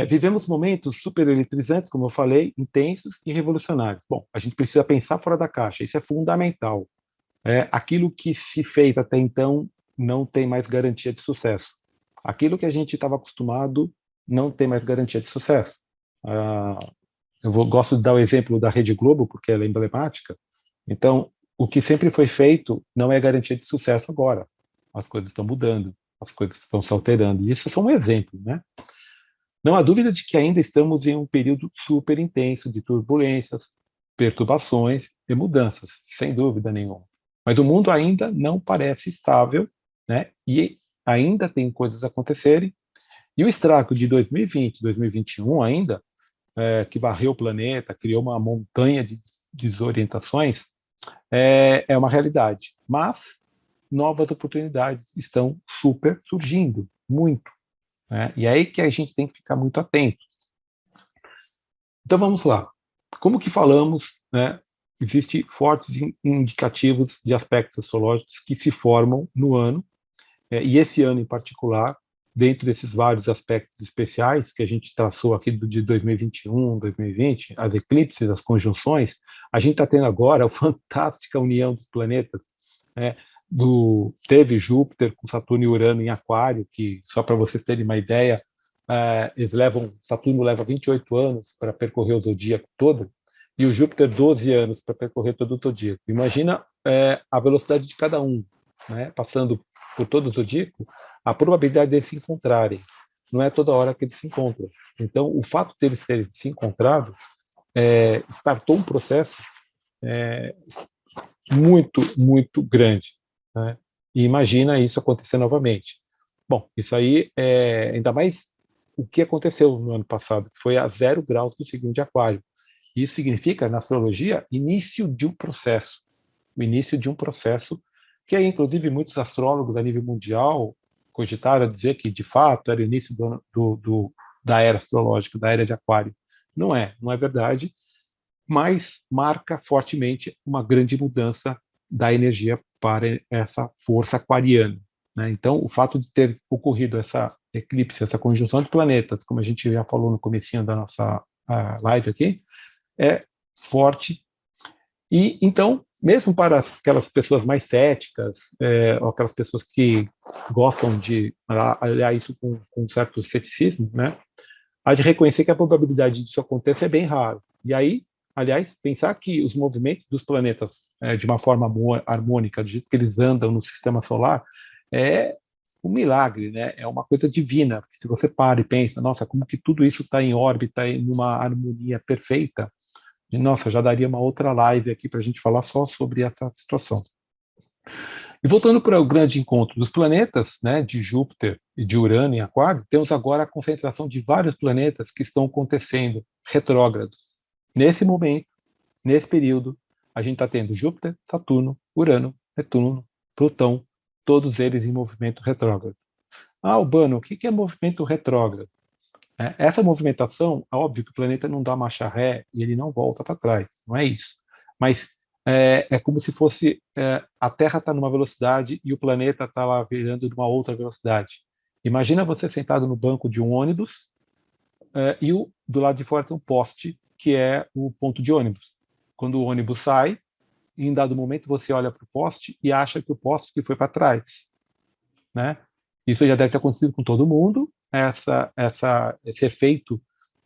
S1: Vivemos momentos super eletrizantes, como eu falei, intensos e revolucionários. Bom, a gente precisa pensar fora da caixa, isso é fundamental. Aquilo que se fez até então não tem mais garantia de sucesso. Aquilo que a gente estava acostumado não tem mais garantia de sucesso. Gosto de dar o exemplo da Rede Globo, porque ela é emblemática. Então, o que sempre foi feito não é garantia de sucesso agora. As coisas estão mudando, as coisas estão se alterando. E isso é só um exemplo, né? Não há dúvida de que ainda estamos em um período super intenso de turbulências, perturbações e mudanças, sem dúvida nenhuma. Mas o mundo ainda não parece estável, né? E ainda tem coisas acontecerem. E o estrago de 2020, 2021 ainda, que varreu o planeta, criou uma montanha de desorientações, é uma realidade. Mas novas oportunidades estão super surgindo, muito. Né? E é aí que a gente tem que ficar muito atento. Então vamos lá. Como que falamos, né? Existem fortes indicativos de aspectos astrológicos que se formam no ano, e esse ano em particular, dentro desses vários aspectos especiais que a gente traçou aqui de 2021, 2020, as eclipses, as conjunções, a gente está tendo agora a fantástica união dos planetas, né? Teve Júpiter com Saturno e Urano em Aquário, que, só para vocês terem uma ideia, Saturno leva 28 anos para percorrer o zodíaco todo, e o Júpiter 12 anos para percorrer todo o zodíaco. Imagina a velocidade de cada um, né? Passando por todo o zodíaco, a probabilidade deles se encontrarem. Não é toda hora que eles se encontram. Então, o fato deles terem se encontrado startou um processo muito, muito grande. Né? E imagina isso acontecer novamente. Bom, isso aí ainda mais o que aconteceu no ano passado, que foi a 0 graus do signo de Aquário. Isso significa, na astrologia, início de um processo. O início de um processo que aí, inclusive, muitos astrólogos a nível mundial cogitaram dizer que, de fato, era o início da era astrológica, da era de Aquário. Não é verdade, mas marca fortemente uma grande mudança da energia para essa força aquariana. Né? Então, o fato de ter ocorrido essa eclipse, essa conjunção de planetas, como a gente já falou no comecinho da nossa live aqui, é forte. E então, mesmo para aquelas pessoas mais céticas, ou aquelas pessoas que gostam de olhar isso com um certo ceticismo, né, há de reconhecer que a probabilidade disso acontecer é bem raro. E aí, aliás, pensar que os movimentos dos planetas de uma forma harmônica, do jeito que eles andam no sistema solar, é um milagre, né? É uma coisa divina. Porque se você para e pensa, nossa, como que tudo isso está em órbita, em uma harmonia perfeita, e, nossa, já daria uma outra live aqui para a gente falar só sobre essa situação. E voltando para o grande encontro dos planetas, né, de Júpiter e de Urano em Aquário, temos agora a concentração de vários planetas que estão acontecendo retrógrados. Nesse momento, nesse período, a gente está tendo Júpiter, Saturno, Urano, Netuno, Plutão, todos eles em movimento retrógrado. Urbano, o que é movimento retrógrado? né? Essa movimentação, é óbvio que o planeta não dá marcha ré e ele não volta para trás, não é isso. Mas é como se fosse a Terra está numa velocidade e o planeta está lá virando numa outra velocidade. Imagina você sentado no banco de um ônibus e do lado de fora tem um poste, que é o ponto de ônibus. Quando o ônibus sai, em dado momento você olha para o poste e acha que o poste que foi para trás, né? Isso já deve ter acontecido com todo mundo, esse efeito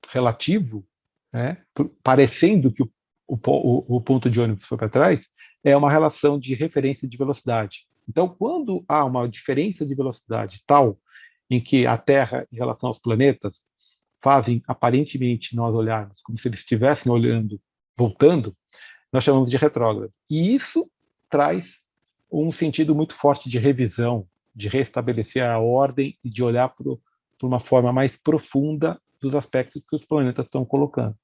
S1: relativo, né? Parecendo que o ponto de ônibus foi para trás, é uma relação de referência de velocidade. Então, quando há uma diferença de velocidade tal em que a Terra, em relação aos planetas, fazem aparentemente nós olharmos como se eles estivessem olhando, voltando, nós chamamos de retrógrado. E isso traz um sentido muito forte de revisão, de restabelecer a ordem e de olhar por uma forma mais profunda dos aspectos que os planetas estão colocando.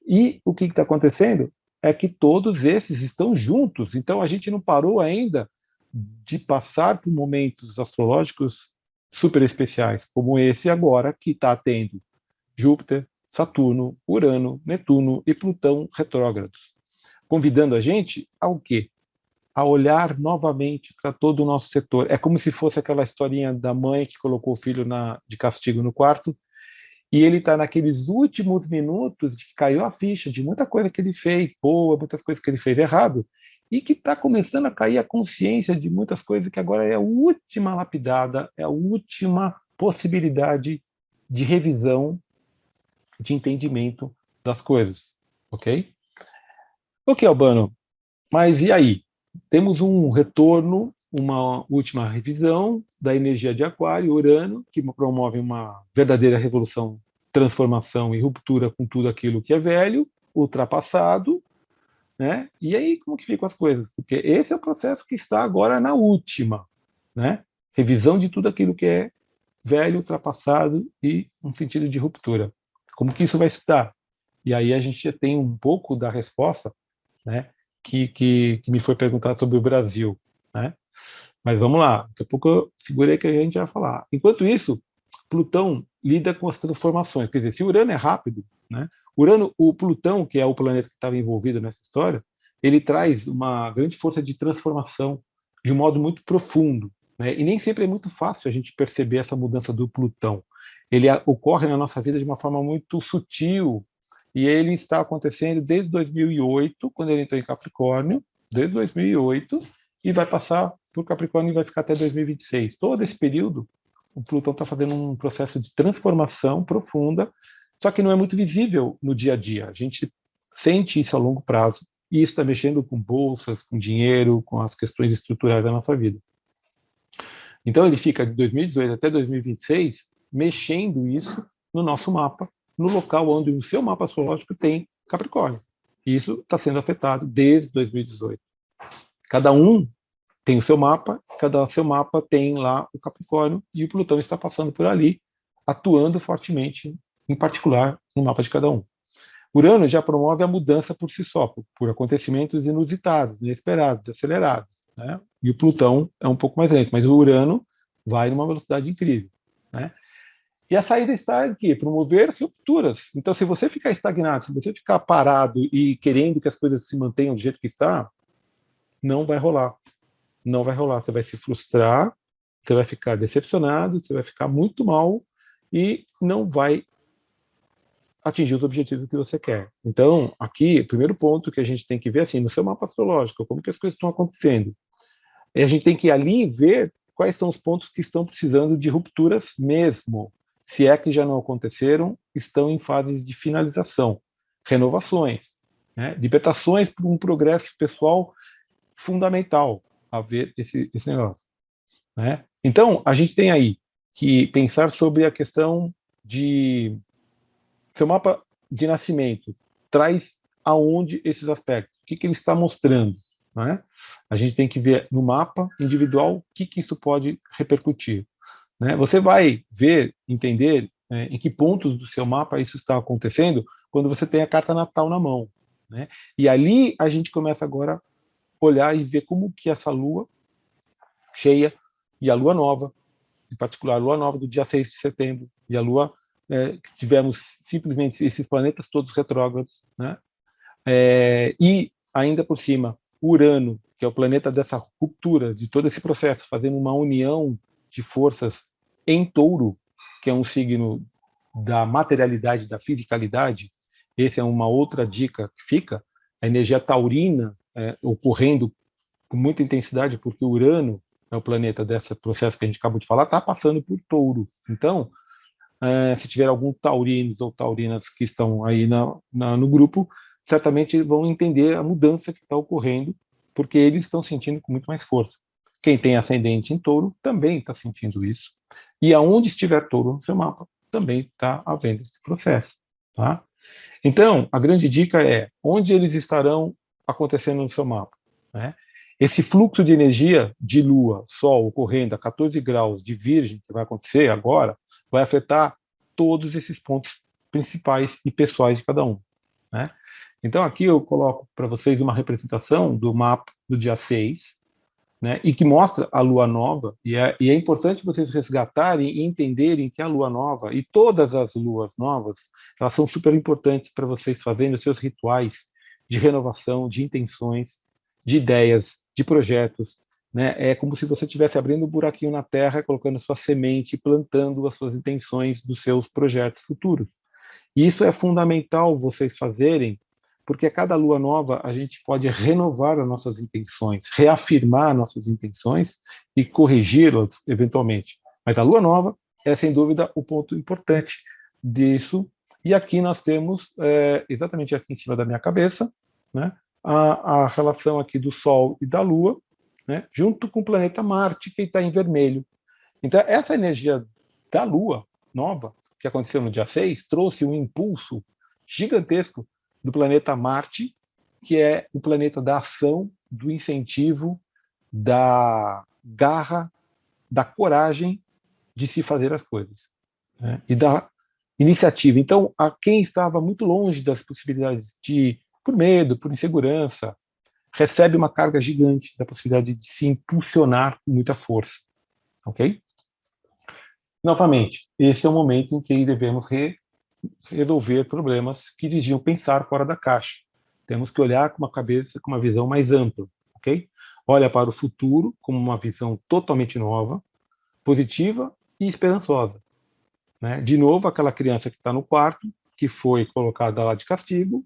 S1: E o que está acontecendo é que todos esses estão juntos, então a gente não parou ainda de passar por momentos astrológicos super especiais, como esse agora, que está tendo Júpiter, Saturno, Urano, Netuno e Plutão retrógrados, convidando a gente ao quê? A olhar novamente para todo o nosso setor. É como se fosse aquela historinha da mãe que colocou o filho de castigo no quarto e ele está naqueles últimos minutos de que caiu a ficha de muita coisa que ele fez boa, muitas coisas que ele fez errado, e que está começando a cair a consciência de muitas coisas que agora é a última lapidada, é a última possibilidade de revisão, de entendimento das coisas, ok? Ok, Albano, mas e aí? Temos um retorno, uma última revisão da energia de Aquário, Urano, que promove uma verdadeira revolução, transformação e ruptura com tudo aquilo que é velho, ultrapassado, né? E aí, como que ficam as coisas? Porque esse é o processo que está agora na última, né? Revisão de tudo aquilo que é velho, ultrapassado e um sentido de ruptura. Como que isso vai se dar? E aí a gente já tem um pouco da resposta, né? Que me foi perguntado sobre o Brasil, né? Mas vamos lá, daqui a pouco eu segurei que a gente vai falar. Enquanto isso, Plutão lida com as transformações. Quer dizer, se Urano é rápido, né? O Plutão, que é o planeta que estava envolvido nessa história, ele traz uma grande força de transformação de um modo muito profundo, né? E nem sempre é muito fácil a gente perceber essa mudança do Plutão. Ele ocorre na nossa vida de uma forma muito sutil, e ele está acontecendo desde 2008, quando ele entrou em Capricórnio, desde 2008, e vai passar por Capricórnio e vai ficar até 2026. Todo esse período, o Plutão está fazendo um processo de transformação profunda, só que não é muito visível no dia a dia. A gente sente isso a longo prazo, e isso está mexendo com bolsas, com dinheiro, com as questões estruturais da nossa vida. Então ele fica de 2018 até 2026 mexendo isso no nosso mapa, no local onde o seu mapa astrológico tem Capricórnio. E isso está sendo afetado desde 2018. Cada um tem o seu mapa, cada seu mapa tem lá o Capricórnio, e o Plutão está passando por ali, atuando fortemente, em particular, no mapa de cada um. Urano já promove a mudança por si só, por acontecimentos inusitados, inesperados, acelerados, né? E o Plutão é um pouco mais lento, mas o Urano vai numa velocidade incrível, né? E a saída está aqui, promover rupturas. Então, se você ficar estagnado, se você ficar parado e querendo que as coisas se mantenham do jeito que está, não vai rolar. Não vai rolar. Você vai se frustrar, você vai ficar decepcionado, você vai ficar muito mal e não vai atingir os objetivos que você quer. Então, aqui, o primeiro ponto que a gente tem que ver, assim, no seu mapa astrológico, como que as coisas estão acontecendo. E a gente tem que ali ver quais são os pontos que estão precisando de rupturas mesmo. Se é que já não aconteceram, estão em fases de finalização, renovações, né? Libertações para um progresso pessoal fundamental a ver esse negócio, né? Então, a gente tem aí que pensar sobre a questão de seu mapa de nascimento traz aonde esses aspectos, o que ele está mostrando, né? A gente tem que ver no mapa individual o que isso pode repercutir, né? Você vai ver, entender em que pontos do seu mapa isso está acontecendo quando você tem a carta natal na mão, né? E ali a gente começa agora a olhar e ver como que essa lua cheia e a lua nova, em particular a lua nova do dia 6 de setembro, e a lua tivemos simplesmente esses planetas todos retrógrados, né? E, ainda por cima, Urano, que é o planeta dessa ruptura, de todo esse processo, fazendo uma união de forças em Touro, que é um signo da materialidade, da fisicalidade. Essa é uma outra dica que fica, a energia taurina ocorrendo com muita intensidade, porque Urano é o planeta desse processo que a gente acabou de falar, está passando por Touro. Então, se tiver algum taurinos ou taurinas que estão aí no grupo, certamente vão entender a mudança que está ocorrendo, porque eles estão sentindo com muito mais força. Quem tem ascendente em Touro também está sentindo isso. E aonde estiver Touro no seu mapa, também está havendo esse processo. Tá? Então, a grande dica é onde eles estarão acontecendo no seu mapa. Né? Esse fluxo de energia de Lua, Sol ocorrendo a 14 graus de Virgem, que vai acontecer agora, vai afetar todos esses pontos principais e pessoais de cada um. Né? Então, aqui eu coloco para vocês uma representação do mapa do dia 6, né, e que mostra a Lua Nova, e é importante vocês resgatarem e entenderem que a Lua Nova e todas as Luas Novas, elas são super importantes para vocês fazerem os seus rituais de renovação, de intenções, de ideias, de projetos. Né? É como se você estivesse abrindo um buraquinho na terra, colocando sua semente, plantando as suas intenções dos seus projetos futuros. E isso é fundamental vocês fazerem, porque a cada lua nova a gente pode renovar as nossas intenções, reafirmar nossas intenções e corrigi-las eventualmente. Mas a lua nova é, sem dúvida, o ponto importante disso. E aqui nós temos, exatamente aqui em cima da minha cabeça, né, a relação aqui do Sol e da Lua, né, junto com o planeta Marte, que está em vermelho. Então, essa energia da Lua nova, que aconteceu no dia 6, trouxe um impulso gigantesco do planeta Marte, que é o planeta da ação, do incentivo, da garra, da coragem de se fazer as coisas, né? E da iniciativa. Então, a quem estava muito longe das possibilidades por medo, por insegurança, recebe uma carga gigante da possibilidade de se impulsionar com muita força. Ok? Novamente, esse é o momento em que devemos resolver problemas que exigiam pensar fora da caixa. Temos que olhar com uma cabeça, com uma visão mais ampla, ok? Olha para o futuro como uma visão totalmente nova, positiva e esperançosa. Né? De novo, aquela criança que está no quarto, que foi colocada lá de castigo,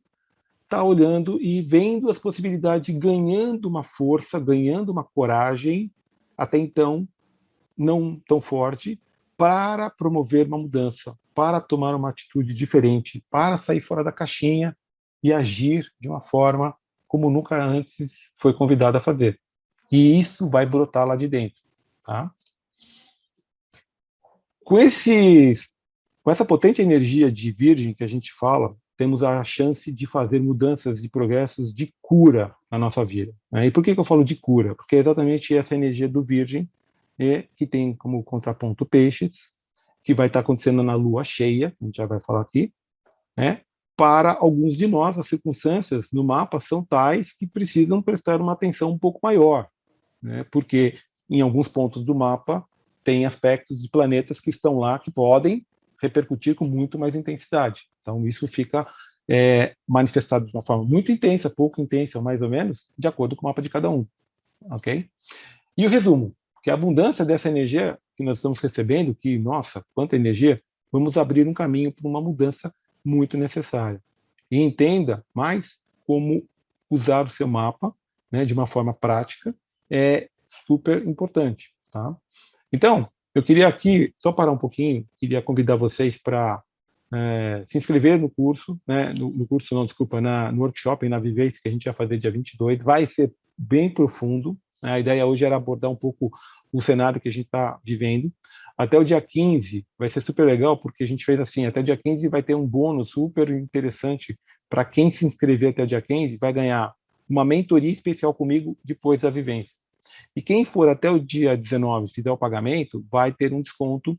S1: está olhando e vendo as possibilidades, ganhando uma força, ganhando uma coragem, até então não tão forte, para promover uma mudança, para tomar uma atitude diferente, para sair fora da caixinha e agir de uma forma como nunca antes foi convidado a fazer. E isso vai brotar lá de dentro. Tá? Com essa potente energia de Virgem que a gente fala, temos a chance de fazer mudanças e progressos de cura na nossa vida. Né? E por que eu falo de cura? Porque é exatamente essa energia do Virgem, que tem como contraponto Peixes, que vai estar acontecendo na lua cheia, a gente já vai falar aqui, né? Para alguns de nós, as circunstâncias no mapa são tais que precisam prestar uma atenção um pouco maior, né? Porque em alguns pontos do mapa tem aspectos de planetas que estão lá que podem repercutir com muito mais intensidade. Então, isso fica manifestado de uma forma muito intensa, pouco intensa, mais ou menos, de acordo com o mapa de cada um. Ok? E o resumo, que a abundância dessa energia que nós estamos recebendo, que, nossa, quanta energia, vamos abrir um caminho para uma mudança muito necessária. E entenda mais como usar o seu mapa, né, de uma forma prática, é super importante. Tá? Então, eu queria aqui, só parar um pouquinho, queria convidar vocês para se inscrever no curso, né, no curso não, desculpa, no workshop, na Vivência, que a gente vai fazer dia 22, vai ser bem profundo. A ideia hoje era abordar um pouco o cenário que a gente está vivendo. Até o dia 15 vai ser super legal, porque a gente fez assim, até o dia 15 vai ter um bônus super interessante para quem se inscrever até o dia 15, vai ganhar uma mentoria especial comigo depois da vivência. E quem for até o dia 19, fizer o pagamento, vai ter um desconto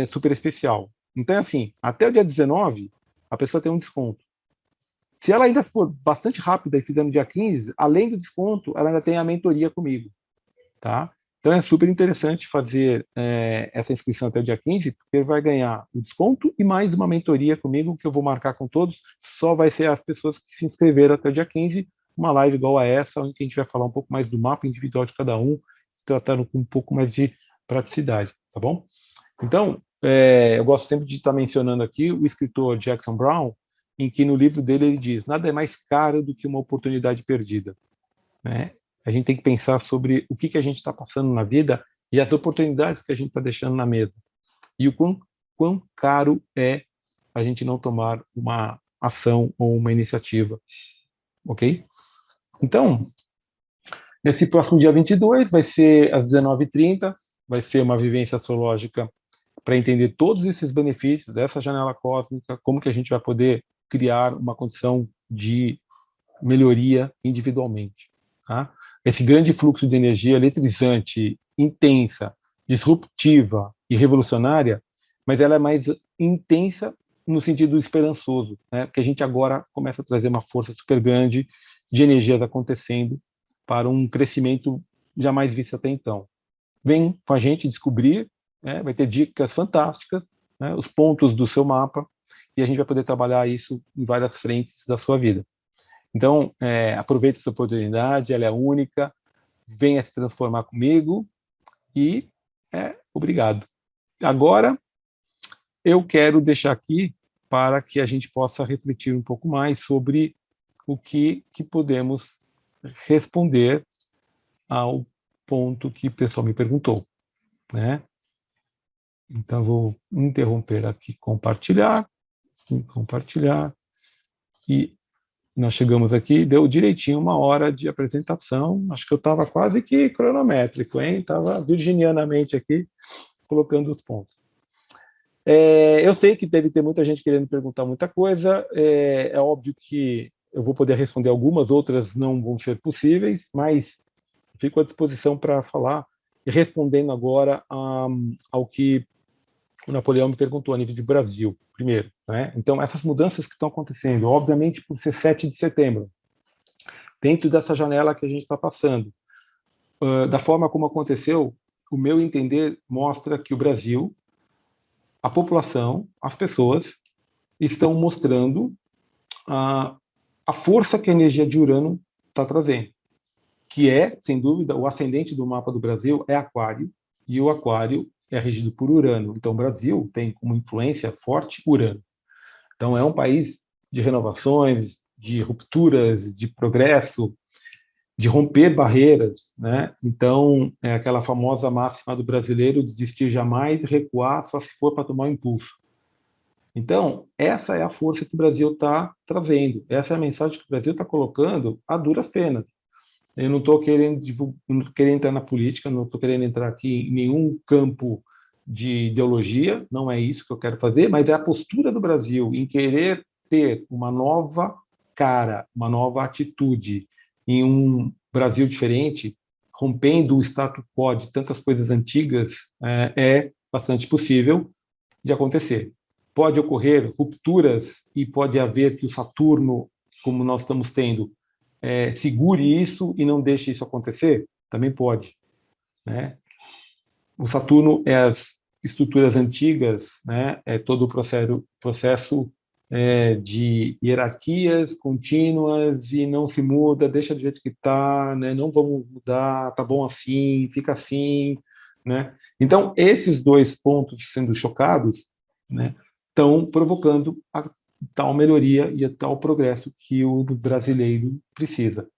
S1: super especial. Então, assim, até o dia 19, a pessoa tem um desconto. Se ela ainda for bastante rápida e fizer no dia 15, além do desconto, ela ainda tem a mentoria comigo. Tá? Então é super interessante fazer essa inscrição até o dia 15, porque vai ganhar o desconto e mais uma mentoria comigo, que eu vou marcar com todos. Só vai ser as pessoas que se inscreveram até o dia 15, uma live igual a essa, onde a gente vai falar um pouco mais do mapa individual de cada um, tratando com um pouco mais de praticidade, tá bom? Então, eu gosto sempre de estar mencionando aqui o escritor Jackson Brown, em que no livro dele ele diz: nada é mais caro do que uma oportunidade perdida, né? A gente tem que pensar sobre o que a gente está passando na vida e as oportunidades que a gente está deixando na mesa. E o quão caro é a gente não tomar uma ação ou uma iniciativa, ok? Então, nesse próximo dia 22, vai ser às 19h30, vai ser uma vivência astrológica para entender todos esses benefícios dessa janela cósmica, como que a gente vai poder criar uma condição de melhoria individualmente. Tá? Esse grande fluxo de energia eletrizante, intensa, disruptiva e revolucionária, mas ela é mais intensa no sentido esperançoso, né? Porque a gente agora começa a trazer uma força super grande de energias acontecendo para um crescimento jamais visto até então. Vem com a gente descobrir, né? Vai ter dicas fantásticas, né? Os pontos do seu mapa, e a gente vai poder trabalhar isso em várias frentes da sua vida. Então, aproveite essa oportunidade, ela é única, venha se transformar comigo e obrigado. Agora, eu quero deixar aqui para que a gente possa refletir um pouco mais sobre o que podemos responder ao ponto que o pessoal me perguntou, né? Então, vou interromper aqui, compartilhar, e nós chegamos aqui, deu direitinho 1 hora de apresentação, acho que eu estava quase que cronométrico, hein? Estava virginianamente aqui, colocando os pontos. Eu sei que deve ter muita gente querendo perguntar muita coisa, é óbvio que eu vou poder responder algumas, outras não vão ser possíveis, mas fico à disposição para falar, e respondendo agora ao que o Napoleão me perguntou a nível de Brasil, primeiro, né? Então, essas mudanças que estão acontecendo, obviamente por ser 7 de setembro, dentro dessa janela que a gente está passando, da forma como aconteceu, o meu entender mostra que o Brasil, a população, as pessoas, estão mostrando a força que a energia de Urano está trazendo, que é, sem dúvida, o ascendente do mapa do Brasil é Aquário, e o Aquário é regido por Urano. Então, o Brasil tem como influência forte Urano. Então, é um país de renovações, de rupturas, de progresso, de romper barreiras, né? Então, é aquela famosa máxima do brasileiro: desistir jamais, recuar só se for para tomar um impulso. Então, essa é a força que o Brasil está trazendo, essa é a mensagem que o Brasil está colocando a duras penas. Eu não estou querendo entrar na política, não estou querendo entrar aqui em nenhum campo de ideologia, não é isso que eu quero fazer, mas é a postura do Brasil em querer ter uma nova cara, uma nova atitude em um Brasil diferente, rompendo o status quo de tantas coisas antigas, é bastante possível de acontecer. Pode ocorrer rupturas e pode haver que o Saturno, como nós estamos tendo, segure isso e não deixe isso acontecer? Também pode, né? O Saturno é as estruturas antigas, né? É todo o processo de hierarquias contínuas e não se muda, deixa do jeito que está, né? Não vamos mudar, tá bom assim, fica assim, né? Então, esses dois pontos sendo chocados, né, estão provocando a tal melhoria e a tal progresso que o brasileiro precisa.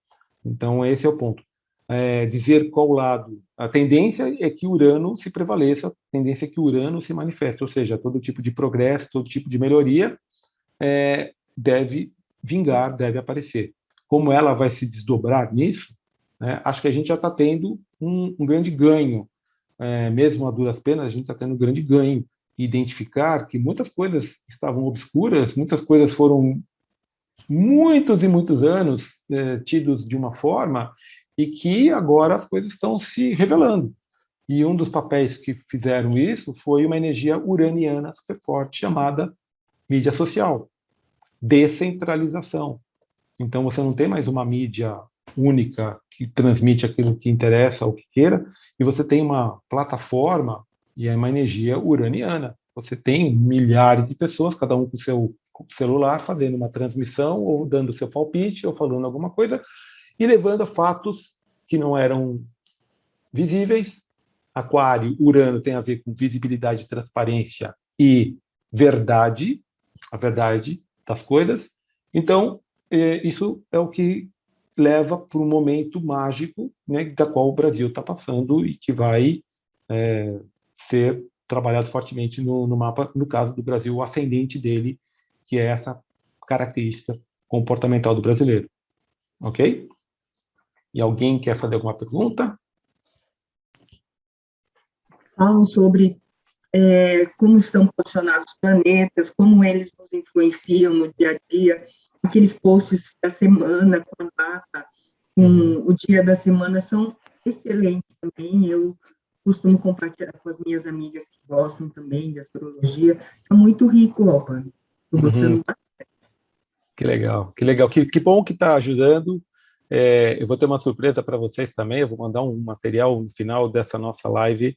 S1: Então, esse é o ponto. Dizer qual lado. A tendência é que Urano se prevaleça, a tendência é que Urano se manifeste, ou seja, todo tipo de progresso, todo tipo de melhoria deve vingar, deve aparecer. Como ela vai se desdobrar nisso, né, acho que a gente já está tendo um grande ganho, mesmo a duras penas, a gente está tendo um grande ganho. Identificar que muitas coisas estavam obscuras, muitas coisas foram muitos e muitos anos tidos de uma forma e que agora as coisas estão se revelando. E um dos papéis que fizeram isso foi uma energia uraniana super forte chamada mídia social, descentralização. Então você não tem mais uma mídia única que transmite aquilo que interessa ou que queira, e você tem uma plataforma e é uma energia uraniana. Você tem milhares de pessoas, cada um com o seu celular, fazendo uma transmissão, ou dando o seu palpite, ou falando alguma coisa, e levando a fatos que não eram visíveis. Aquário, Urano tem a ver com visibilidade, transparência e verdade, a verdade das coisas. Então, isso é o que leva para um momento mágico, né, da qual o Brasil está passando e que vai ser trabalhado fortemente no mapa, no caso do Brasil, o ascendente dele, que é essa característica comportamental do brasileiro. Ok? E alguém quer fazer alguma pergunta?
S3: Falam sobre como estão posicionados os planetas, como eles nos influenciam no dia a dia, aqueles posts da semana, com a data, com o dia da semana, são excelentes também. Eu costumo compartilhar com as minhas amigas que gostam também de astrologia. Está muito rico, Albano. Estou gostando bastante.
S1: Que legal, que legal. Que bom que está ajudando. Eu vou ter uma surpresa para vocês também. Eu vou mandar um material no final dessa nossa live